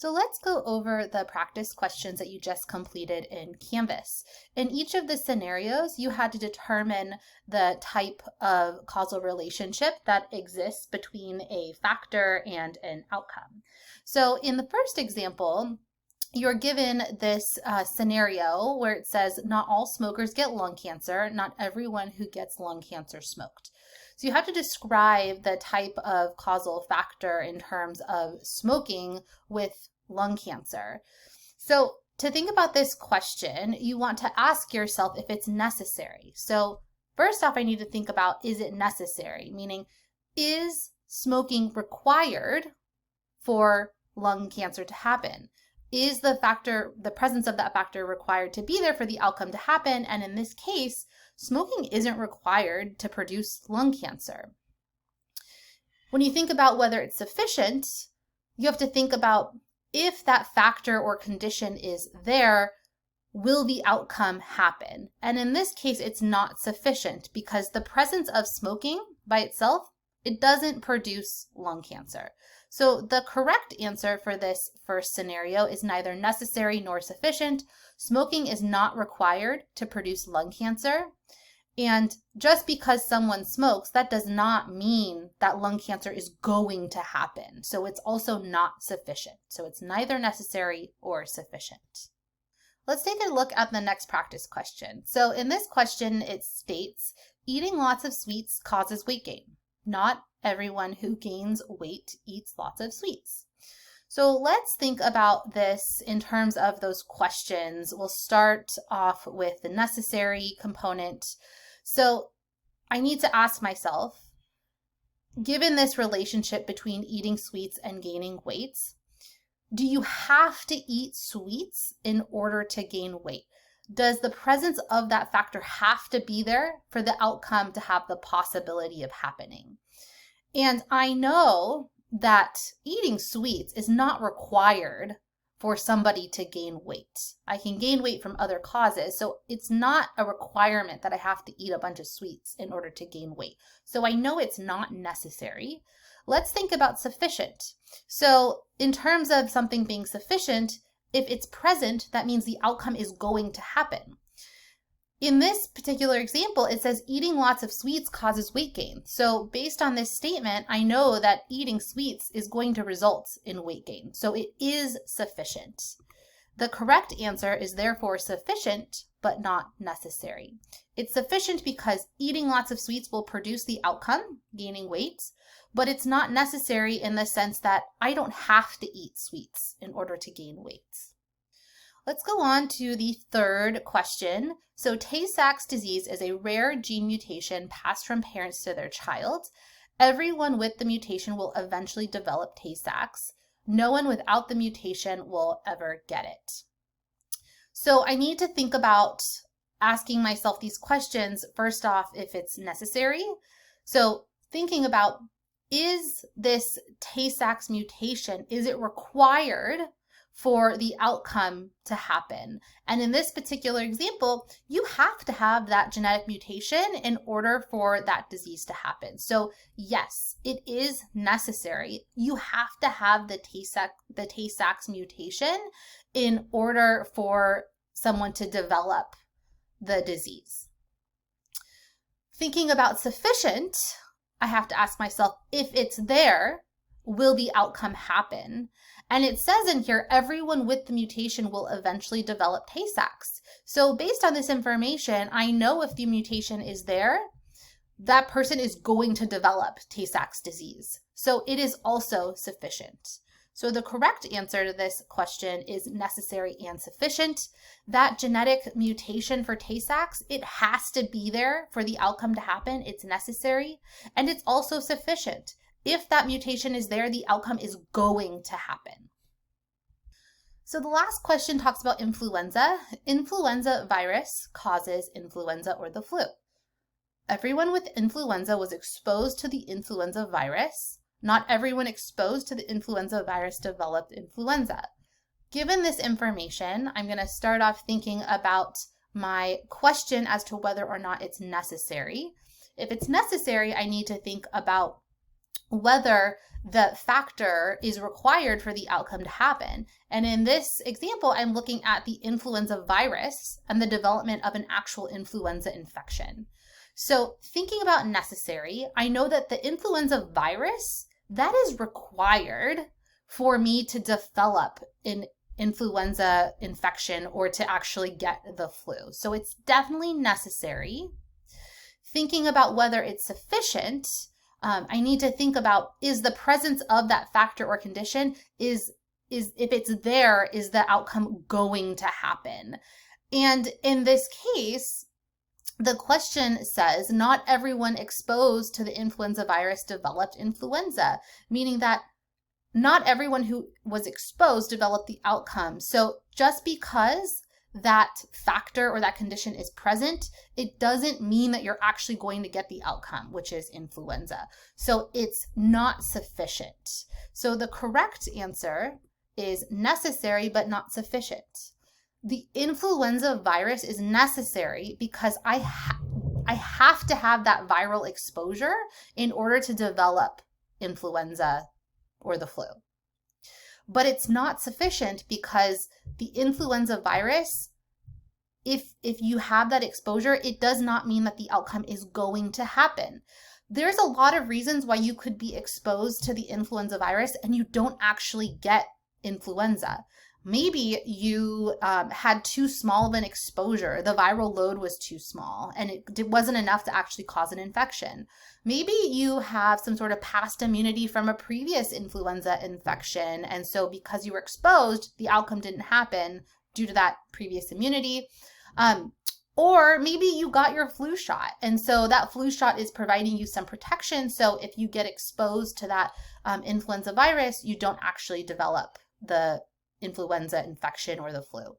So let's go over the practice questions that you just completed in Canvas. In each of the scenarios, you had to determine the type of causal relationship that exists between a factor and an outcome. So in the first example, you're given this scenario where it says not all smokers get lung cancer, not everyone who gets lung cancer smoked. So you have to describe the type of causal factor in terms of smoking with lung cancer. So to think about this question, you want to ask yourself if it's necessary. So first off, I need to think about, is it necessary? Meaning, is smoking required for lung cancer to happen? Is the presence of that factor required to be there for the outcome to happen? And in this case, smoking isn't required to produce lung cancer. When you think about whether it's sufficient, you have to think about if that factor or condition is there, will the outcome happen? And in this case, it's not sufficient because the presence of smoking by itself, it doesn't produce lung cancer. So the correct answer for this first scenario is neither necessary nor sufficient. Smoking is not required to produce lung cancer. And just because someone smokes, that does not mean that lung cancer is going to happen. So it's also not sufficient. So it's neither necessary or sufficient. Let's take a look at the next practice question. So in this question, it states, eating lots of sweets causes weight gain. Not everyone who gains weight eats lots of sweets. So let's think about this in terms of those questions. We'll start off with the necessary component. So I need to ask myself, given this relationship between eating sweets and gaining weight, do you have to eat sweets in order to gain weight? Does the presence of that factor have to be there for the outcome to have the possibility of happening? And I know that eating sweets is not required for somebody to gain weight. I can gain weight from other causes, so it's not a requirement that I have to eat a bunch of sweets in order to gain weight. So I know it's not necessary. Let's think about sufficient. So in terms of something being sufficient, if it's present, that means the outcome is going to happen. In this particular example, it says eating lots of sweets causes weight gain. So based on this statement, I know that eating sweets is going to result in weight gain. So it is sufficient. The correct answer is therefore sufficient, but not necessary. It's sufficient because eating lots of sweets will produce the outcome, gaining weight, but it's not necessary in the sense that I don't have to eat sweets in order to gain weight. Let's go on to the third question. So Tay-Sachs disease is a rare gene mutation passed from parents to their child. Everyone with the mutation will eventually develop Tay-Sachs. No one without the mutation will ever get it. So I need to think about asking myself these questions. First off, if it's necessary. So thinking about, is this Tay-Sachs mutation, is it required for the outcome to happen? And in this particular example, you have to have that genetic mutation in order for that disease to happen. So yes, it is necessary. You have to have the Tay-Sachs mutation in order for someone to develop the disease. Thinking about sufficient, I have to ask myself, if it's there, will the outcome happen? And it says in here, everyone with the mutation will eventually develop Tay-Sachs. So based on this information, I know if the mutation is there, that person is going to develop Tay-Sachs disease. So it is also sufficient. So the correct answer to this question is necessary and sufficient. That genetic mutation for Tay-Sachs, it has to be there for the outcome to happen. It's necessary, and it's also sufficient. If that mutation is there, the outcome is going to happen. So the last question talks about influenza. Influenza virus causes influenza or the flu. Everyone with influenza was exposed to the influenza virus. Not everyone exposed to the influenza virus developed influenza. Given this information, I'm going to start off thinking about my question as to whether or not it's necessary. If it's necessary, I need to think about whether the factor is required for the outcome to happen. And in this example, I'm looking at the influenza virus and the development of an actual influenza infection. So thinking about necessary, I know that the influenza virus, that is required for me to develop an influenza infection or to actually get the flu. So it's definitely necessary. Thinking about whether it's sufficient, I need to think about, is the presence of that factor or condition, is if it's there, is the outcome going to happen? And in this case, the question says, not everyone exposed to the influenza virus developed influenza, meaning that not everyone who was exposed developed the outcome. So just because that factor or that condition is present, it doesn't mean that you're actually going to get the outcome, which is influenza. So it's not sufficient. So the correct answer is necessary but not sufficient. The influenza virus is necessary because I have to have that viral exposure in order to develop influenza or the flu. But it's not sufficient because the influenza virus, if you have that exposure, it does not mean that the outcome is going to happen. There's a lot of reasons why you could be exposed to the influenza virus and you don't actually get influenza. Maybe you had too small of an exposure. The viral load was too small and it wasn't enough to actually cause an infection. Maybe you have some sort of past immunity from a previous influenza infection. And so because you were exposed, the outcome didn't happen due to that previous immunity. Or maybe you got your flu shot. And so that flu shot is providing you some protection. So if you get exposed to that influenza virus, you don't actually develop the influenza infection or the flu.